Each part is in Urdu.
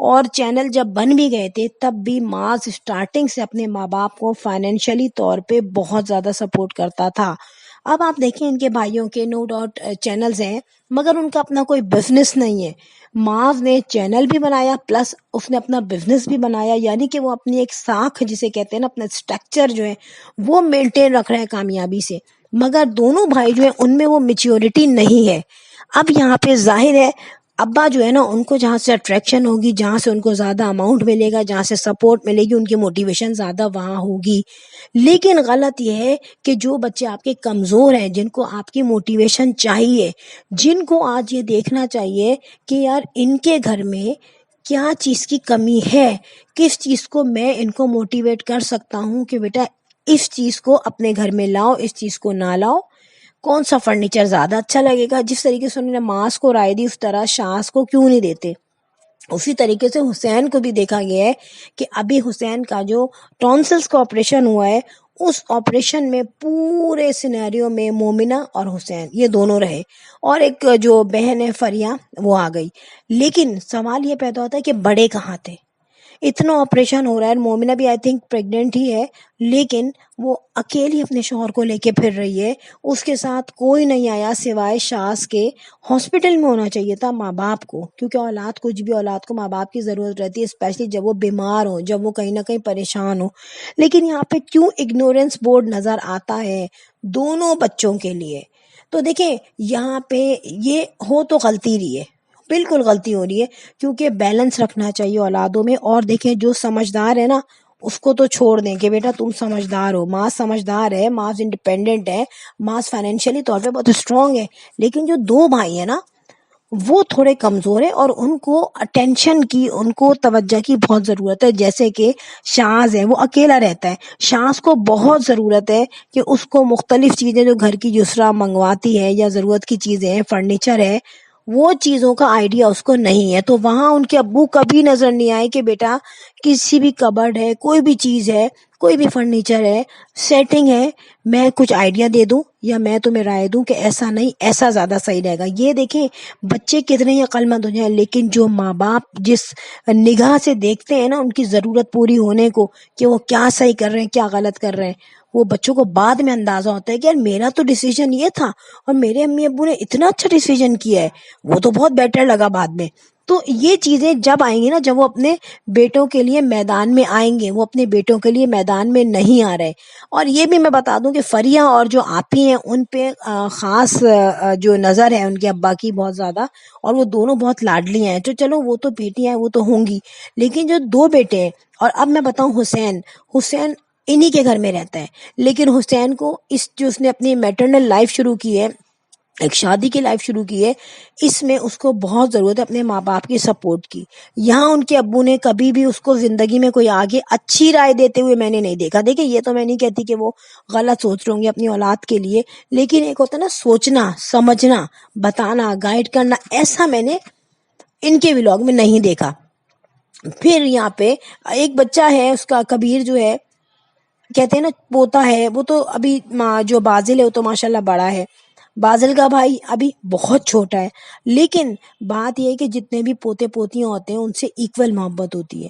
اور چینل جب بن بھی گئے تھے تب بھی ماس اسٹارٹنگ سے اپنے ماں باپ کو فائنینشلی طور پہ بہت زیادہ سپورٹ کرتا تھا. اب آپ دیکھیں ان کے بھائیوں کے نو ڈاؤٹ چینلز ہیں مگر ان کا اپنا کوئی بزنس نہیں ہے. معاذ نے چینل بھی بنایا پلس اس نے اپنا بزنس بھی بنایا، یعنی کہ وہ اپنی ایک ساکھ جسے کہتے ہیں نا، اپنا اسٹرکچر جو ہے وہ مینٹین رکھ رہے ہیں کامیابی سے. مگر دونوں بھائی جو ہیں ان میں وہ میچیورٹی نہیں ہے. اب یہاں پہ ظاہر ہے ابا جو ہے نا ان کو جہاں سے اٹریکشن ہوگی، جہاں سے ان کو زیادہ اماؤنٹ ملے گا، جہاں سے سپورٹ ملے گی، ان کی موٹیویشن زیادہ وہاں ہوگی. لیکن غلط یہ ہے کہ جو بچے آپ کے کمزور ہیں، جن کو آپ کی موٹیویشن چاہیے، جن کو آج یہ دیکھنا چاہیے کہ یار ان کے گھر میں کیا چیز کی کمی ہے، کس چیز کو میں ان کو موٹیویٹ کر سکتا ہوں کہ بیٹا اس چیز کو اپنے گھر میں لاؤ، اس چیز کو نہ لاؤ، کون سا فرنیچر زیادہ اچھا لگے گا. جس طریقے سے انہوں نے ماس کو رائے دی اس طرح شاذ کو کیوں نہیں دیتے. اسی طریقے سے حسین کو بھی دیکھا گیا ہے کہ ابھی حسین کا جو ٹونسلز کا آپریشن ہوا ہے، اس آپریشن میں پورے سینیریو میں مومنہ اور حسین یہ دونوں رہے، اور ایک جو بہن ہے فریہ وہ آ گئی. لیکن سوال یہ پیدا ہوتا ہے کہ بڑے کہاں تھے؟ اتنا آپریشن ہو رہا ہے، مومنہ بھی آئی تھنک پریگننٹ ہی ہے، لیکن وہ اکیلی اپنے شوہر کو لے کے پھر رہی ہے. اس کے ساتھ کوئی نہیں آیا سوائے شاذ کے. ہاسپٹل میں ہونا چاہیے تھا ماں باپ کو، کیونکہ اولاد کچھ بھی، اولاد کو ماں باپ کی ضرورت رہتی ہے، اسپیشلی جب وہ بیمار ہو، جب وہ کہیں نہ کہیں پریشان ہو. لیکن یہاں پہ کیوں اگنورینس بورڈ نظر آتا ہے دونوں بچوں کے لیے؟ تو دیکھیں یہاں پہ یہ ہو تو غلطی رہی ہے، بالکل غلطی ہو رہی ہے، کیونکہ بیلنس رکھنا چاہیے اولادوں میں. اور دیکھیں جو سمجھدار ہے نا اس کو تو چھوڑ دیں کہ بیٹا تم سمجھدار ہو، ماں سمجھدار ہے، ماں انڈیپینڈنٹ ہے، ماں فائنینشلی طور پہ بہت اسٹرانگ ہے. لیکن جو دو بھائی ہیں نا وہ تھوڑے کمزور ہیں اور ان کو اٹینشن کی، ان کو توجہ کی بہت ضرورت ہے. جیسے کہ شاذ ہے وہ اکیلا رہتا ہے، شاذ کو بہت ضرورت ہے کہ اس کو مختلف چیزیں جو گھر کی یسریٰ منگواتی ہے یا ضرورت کی چیزیں ہیں، فرنیچر ہے، وہ چیزوں کا آئیڈیا اس کو نہیں ہے. تو وہاں ان کے ابو کبھی نظر نہیں آئے کہ بیٹا کسی بھی کبرڈ ہے، کوئی بھی چیز ہے، کوئی بھی فرنیچر ہے، سیٹنگ ہے، میں کچھ آئیڈیا دے دوں یا میں تمہیں رائے دوں کہ ایسا نہیں ایسا زیادہ صحیح رہے گا. یہ دیکھیں بچے کتنے ہی عقل مند ہو جائیں، لیکن جو ماں باپ جس نگاہ سے دیکھتے ہیں نا ان کی ضرورت پوری ہونے کو کہ وہ کیا صحیح کر رہے ہیں کیا غلط کر رہے ہیں، وہ بچوں کو بعد میں اندازہ ہوتا ہے کہ یار میرا تو ڈیسیجن یہ تھا اور میرے امی ابو نے اتنا اچھا ڈیسیجن کیا ہے، وہ تو بہت بیٹر لگا بعد میں. تو یہ چیزیں جب آئیں گی نا، جب وہ اپنے بیٹوں کے لیے میدان میں آئیں گے، وہ اپنے بیٹوں کے لیے میدان میں نہیں آ رہے. اور یہ بھی میں بتا دوں کہ فریہ اور جو آپی ہیں ان پہ خاص جو نظر ہے ان کے ابا کی بہت زیادہ، اور وہ دونوں بہت لاڈلی ہیں. تو چلو وہ تو بیٹیاں ہیں وہ تو ہوں گی، لیکن جو دو بیٹے ہیں، اور اب میں بتاؤں حسین انہی کے گھر میں رہتا ہے. لیکن حسین کو اس نے اپنی میٹرنل لائف شروع کی ہے، ایک شادی کی لائف شروع کی ہے، اس میں اس کو بہت ضرورت ہے اپنے ماں باپ کی سپورٹ کی. یہاں ان کے ابو نے کبھی بھی اس کو زندگی میں کوئی آگے اچھی رائے دیتے ہوئے میں نے نہیں دیکھا. دیکھیں یہ تو میں نہیں کہتی کہ وہ غلط سوچ رہے ہوں گے اپنی اولاد کے لیے، لیکن ایک ہوتا ہے نا سوچنا، سمجھنا، بتانا، گائیڈ کرنا، ایسا میں نے ان کے ولاگ میں نہیں دیکھا. پھر یہاں پہ ایک بچہ ہے اس کا کبیر جو ہے، کہتے ہیں نا پوتا ہے، وہ تو ابھی جو بازل ہے وہ تو ماشاءاللہ بڑا ہے، بازل کا بھائی ابھی بہت چھوٹا ہے. لیکن بات یہ ہے کہ جتنے بھی پوتے پوتیاں ہوتے ہیں ان سے ایکول محبت ہوتی ہے.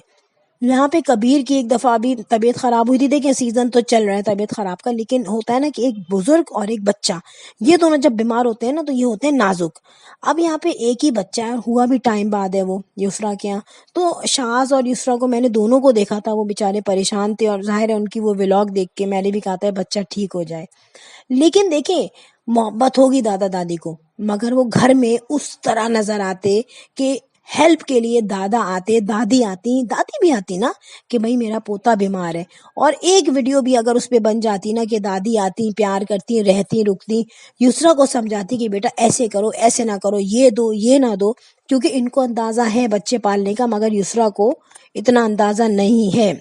یہاں پہ کبیر کی ایک دفعہ بھی طبیعت خراب ہوئی تھی. دیکھیں سیزن تو چل رہا ہے طبیعت خراب کا، لیکن ہوتا ہے نا کہ ایک بزرگ اور ایک بچہ یہ دونوں جب بیمار ہوتے ہیں نا تو یہ ہوتے ہیں نازک. اب یہاں پہ ایک ہی بچہ ہے، ہوا بھی ٹائم بعد ہے وہ یسریٰ کے یہاں. تو شاذ اور یسریٰ کو میں نے دونوں کو دیکھا تھا، وہ بیچارے پریشان تھے، اور ظاہر ہے ان کی وہ ولاگ دیکھ کے میں نے بھی کہا تھا بچہ ٹھیک ہو جائے. لیکن دیکھیں محبت ہوگی دادا دادی کو، مگر وہ گھر میں اس طرح نظر آتے کہ ہیلپ کے لیے دادا آتے، دادی آتی، دادی بھی آتی نا کہ بھائی میرا پوتا بیمار ہے. اور ایک ویڈیو بھی اگر اس پہ بن جاتی نا کہ دادی آتی، پیار کرتی، رہتی، رکتی، یسریٰ کو سمجھاتی کہ بیٹا ایسے کرو، ایسے نہ کرو، یہ دو، یہ نہ دو، کیونکہ ان کو اندازہ ہے بچے پالنے کا مگر یسریٰ کو اتنا اندازہ نہیں ہے،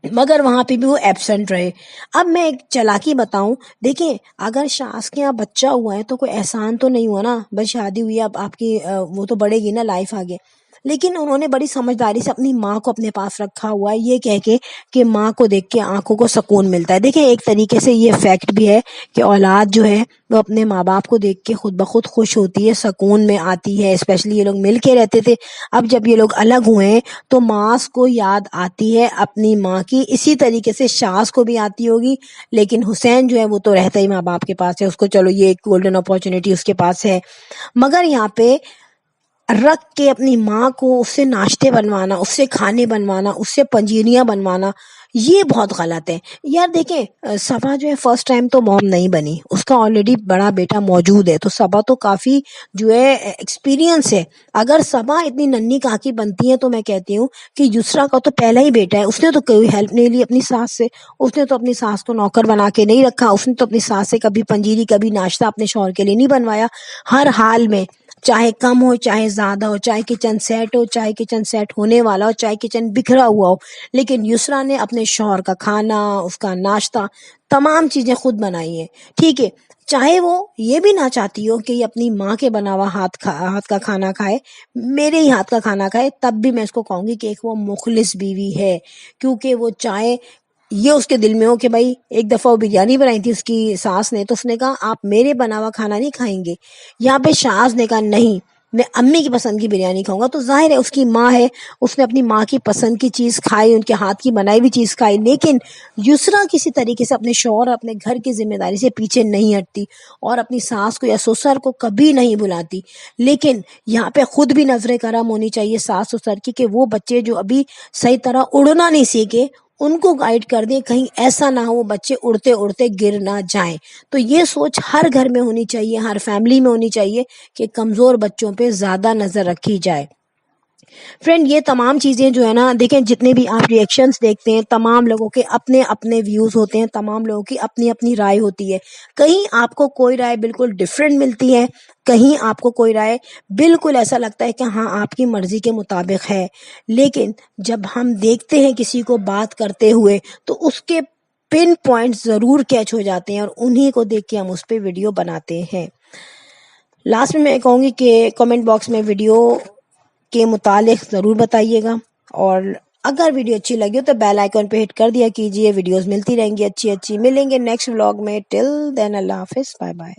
مگر وہاں پہ بھی وہ ایبسنٹ رہے. اب میں ایک چلاکی بتاؤں، دیکھیں اگر شاذ کے یہاں بچہ ہوا ہے تو کوئی احسان تو نہیں ہوا نا، بس شادی ہوئی اب آپ کی وہ تو بڑھے گی نا لائف آگے. لیکن انہوں نے بڑی سمجھداری سے اپنی ماں کو اپنے پاس رکھا ہوا ہے، یہ کہہ کے کہ ماں کو دیکھ کے آنکھوں کو سکون ملتا ہے۔ دیکھیں ایک طریقے سے یہ فیکٹ بھی ہے کہ اولاد جو ہے وہ اپنے ماں باپ کو دیکھ کے خود بخود خوش ہوتی ہے، سکون میں آتی ہے۔ اسپیشلی یہ لوگ مل کے رہتے تھے، اب جب یہ لوگ الگ ہوئے ہیں تو ماس کو یاد آتی ہے اپنی ماں کی، اسی طریقے سے شاز کو بھی آتی ہوگی۔ لیکن حسین جو ہے وہ تو رہتا ہی ماں باپ کے پاس ہے، اس کو چلو یہ ایک گولڈن اپارچونٹی اس کے پاس ہے، مگر یہاں پہ رکھ کے اپنی ماں کو اس سے ناشتے بنوانا، اس سے کھانے بنوانا، اس سے پنجیریاں بنوانا، یہ بہت غلط ہے۔ یار دیکھیں صبا جو ہے فرسٹ ٹائم تو موم نہیں بنی، اس کا آلریڈی بڑا بیٹا موجود ہے، تو صبا تو کافی جو ہے ایکسپیرینس ہے۔ اگر صبا اتنی ننھی کاکی بنتی ہے تو میں کہتی ہوں کہ یسریٰ کا تو پہلا ہی بیٹا ہے، اس نے تو کوئی ہیلپ نہیں لی اپنی ساس سے، اس نے تو اپنی ساس کو نوکر بنا کے نہیں رکھا، اس نے تو اپنی ساس سے کبھی پنجیری کبھی ناشتہ اپنے شوہر کے لیے نہیں بنوایا۔ ہر حال میں چاہے کم ہو چاہے زیادہ ہو، چاہے کچن سیٹ ہو چاہے کچن سیٹ ہونے والا ہو، چاہے کچن بکھرا ہوا ہو، لیکن یسریٰ نے اپنے شوہر کا کھانا، اس کا ناشتہ، تمام چیزیں خود بنائی ہیں۔ ٹھیک ہے، چاہے وہ یہ بھی نہ چاہتی ہو کہ یہ اپنی ماں کے بنا ہوا ہاتھ کا کھانا کھائے، میرے ہی ہاتھ کا کھانا کھائے، تب بھی میں اس کو کہوں گی کہ ایک وہ مخلص بیوی ہے، کیونکہ وہ چاہے یہ اس کے دل میں ہو کہ بھائی ایک دفعہ وہ بریانی بنائی تھی اس کی ساس نے، تو اس نے کہا آپ میرے بنا ہوا کھانا نہیں کھائیں گے، یہاں پہ شاز نے کہا نہیں میں امی کی پسند کی بریانی کھاؤں گا، تو ظاہر ہے اس کی ماں ہے، اس نے اپنی ماں کی پسند کی چیز کھائی، ان کے ہاتھ کی بنائی ہوئی چیز کھائی، لیکن یسریٰ کسی طریقے سے اپنے شوہر اور اپنے گھر کی ذمہ داری سے پیچھے نہیں ہٹتی اور اپنی ساس کو یا سسر کو کبھی نہیں بلاتی۔ لیکن یہاں پہ خود بھی نظر کرم ہونی چاہیے ساس سسر کی کہ وہ بچے جو ابھی صحیح طرح اڑنا نہیں سیکھے ان کو گائیڈ کر دیں، کہیں ایسا نہ ہو وہ بچے اڑتے اڑتے گر نہ جائیں۔ تو یہ سوچ ہر گھر میں ہونی چاہیے، ہر فیملی میں ہونی چاہیے کہ کمزور بچوں پہ زیادہ نظر رکھی جائے۔ فرینڈ یہ تمام چیزیں جو ہے نا، دیکھیں جتنے بھی آپ ریئیکشنز دیکھتے ہیں تمام لوگوں کے اپنے اپنے ویوز ہوتے ہیں، تمام لوگوں کی اپنی اپنی رائے ہوتی ہے، کہیں آپ کو کوئی رائے بالکل ڈیفرنٹ ملتی ہے، کہیں آپ کو کوئی رائے بالکل ایسا لگتا ہے کہ ہاں آپ کی مرضی کے مطابق ہے، لیکن جب ہم دیکھتے ہیں کسی کو بات کرتے ہوئے تو اس کے پن پوائنٹس ضرور کیچ ہو جاتے ہیں اور انہی کو دیکھ کے ہم اس پہ ویڈیو بناتے ہیں۔ لاسٹ میں کہوں گی کہ کمنٹ باکس میں ویڈیو کے متعلق ضرور بتائیے گا، اور اگر ویڈیو اچھی لگی ہو تو بیل آئیکن پہ ہٹ کر دیا کیجیے، ویڈیوز ملتی رہیں گی اچھی ملیں گے نیکسٹ ولاگ میں، ٹل دین اللہ حافظ، بائے بائے۔